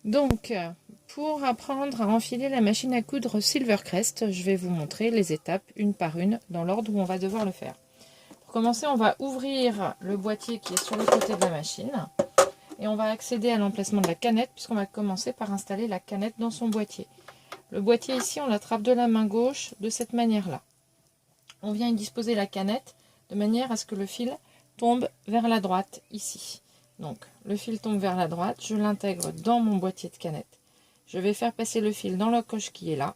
Donc, pour apprendre à enfiler la machine à coudre Silvercrest, je vais vous montrer les étapes une par une dans l'ordre où on va devoir le faire. Pour commencer, on va ouvrir le boîtier qui est sur le côté de la machine et on va accéder à l'emplacement de la canette puisqu'on va commencer par installer la canette dans son boîtier. Le boîtier ici, on l'attrape de la main gauche de cette manière-là. On vient y disposer la canette de manière à ce que le fil tombe vers la droite ici. Donc, le fil tombe vers la droite, je l'intègre dans mon boîtier de canette. Je vais faire passer le fil dans la coche qui est là.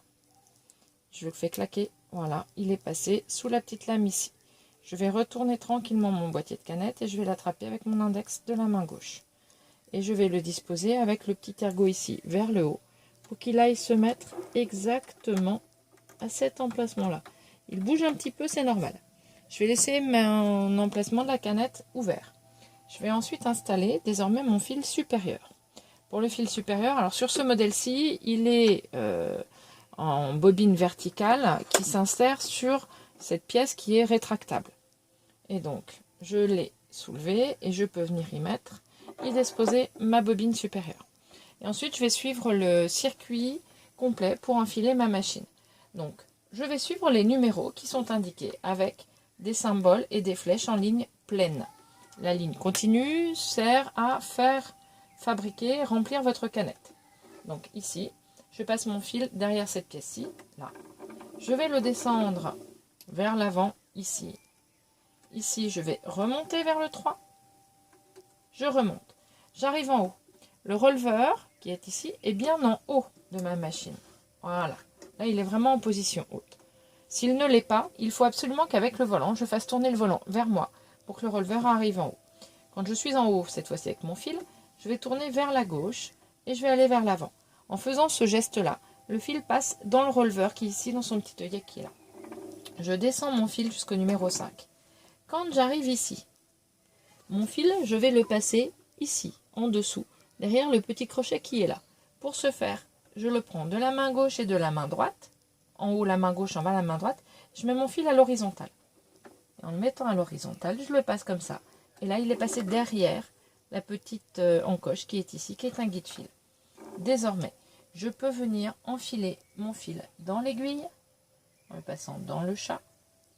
Je le fais claquer, voilà, il est passé sous la petite lame ici. Je vais retourner tranquillement mon boîtier de canette et je vais l'attraper avec mon index de la main gauche. Et je vais le disposer avec le petit ergot ici vers le haut pour qu'il aille se mettre exactement à cet emplacement-là. Il bouge un petit peu, c'est normal. Je vais laisser mon emplacement de la canette ouvert. Je vais ensuite installer désormais mon fil supérieur. Pour le fil supérieur, alors sur ce modèle-ci, il est en bobine verticale qui s'insère sur cette pièce qui est rétractable. Et donc, je l'ai soulevé et je peux venir y mettre et disposer ma bobine supérieure. Et ensuite, je vais suivre le circuit complet pour enfiler ma machine. Donc, je vais suivre les numéros qui sont indiqués avec des symboles et des flèches en ligne pleine. La ligne continue sert à faire fabriquer, remplir votre canette. Donc ici, je passe mon fil derrière cette pièce-ci, là. Je vais le descendre vers l'avant, ici. Ici, je vais remonter vers le 3. Je remonte. J'arrive en haut. Le releveur, qui est ici, est bien en haut de ma machine. Voilà. Là, il est vraiment en position haute. S'il ne l'est pas, il faut absolument qu'avec le volant, je fasse tourner le volant vers moi pour que le releveur arrive en haut. Quand je suis en haut, cette fois-ci avec mon fil, je vais tourner vers la gauche et je vais aller vers l'avant. En faisant ce geste-là, le fil passe dans le releveur qui est ici, dans son petit œillet qui est là. Je descends mon fil jusqu'au numéro 5. Quand j'arrive ici, mon fil, je vais le passer ici, en dessous, derrière le petit crochet qui est là. Pour ce faire, je le prends de la main gauche et de la main droite. En haut la main gauche, en bas la main droite. Je mets mon fil à l'horizontale. Et en le mettant à l'horizontale, je le passe comme ça. Et là, il est passé derrière la petite encoche qui est ici, qui est un guide-fil. Désormais, je peux venir enfiler mon fil dans l'aiguille, en le passant dans le chat,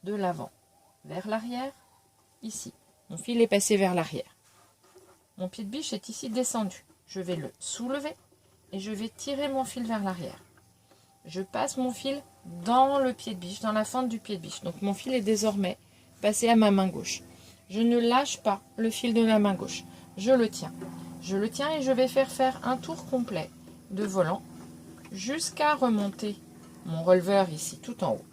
de l'avant vers l'arrière, ici. Mon fil est passé vers l'arrière. Mon pied de biche est ici descendu. Je vais le soulever et je vais tirer mon fil vers l'arrière. Je passe mon fil dans le pied de biche, dans la fente du pied de biche. Donc mon fil est désormais passé à ma main gauche. Je ne lâche pas le fil de la main gauche. Je le tiens. Je le tiens et je vais faire un tour complet de volant jusqu'à remonter mon releveur ici tout en haut.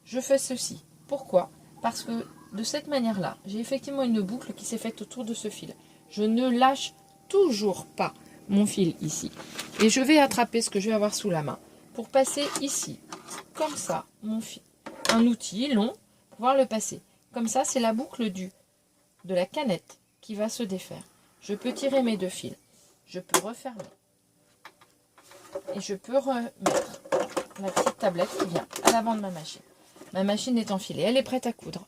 Je fais ceci. Pourquoi? Parce que de cette manière-là, j'ai effectivement une boucle qui s'est faite autour de ce fil. Je ne lâche toujours pas mon fil ici. Et je vais attraper ce que je vais avoir sous la main pour passer ici, comme ça, mon fil. Un outil long pour pouvoir le passer. Comme ça, c'est la boucle de la canette qui va se défaire. Je peux tirer mes deux fils. Je peux refermer. Et je peux remettre la petite tablette qui vient à l'avant de ma machine. Ma machine est enfilée. Elle est prête à coudre.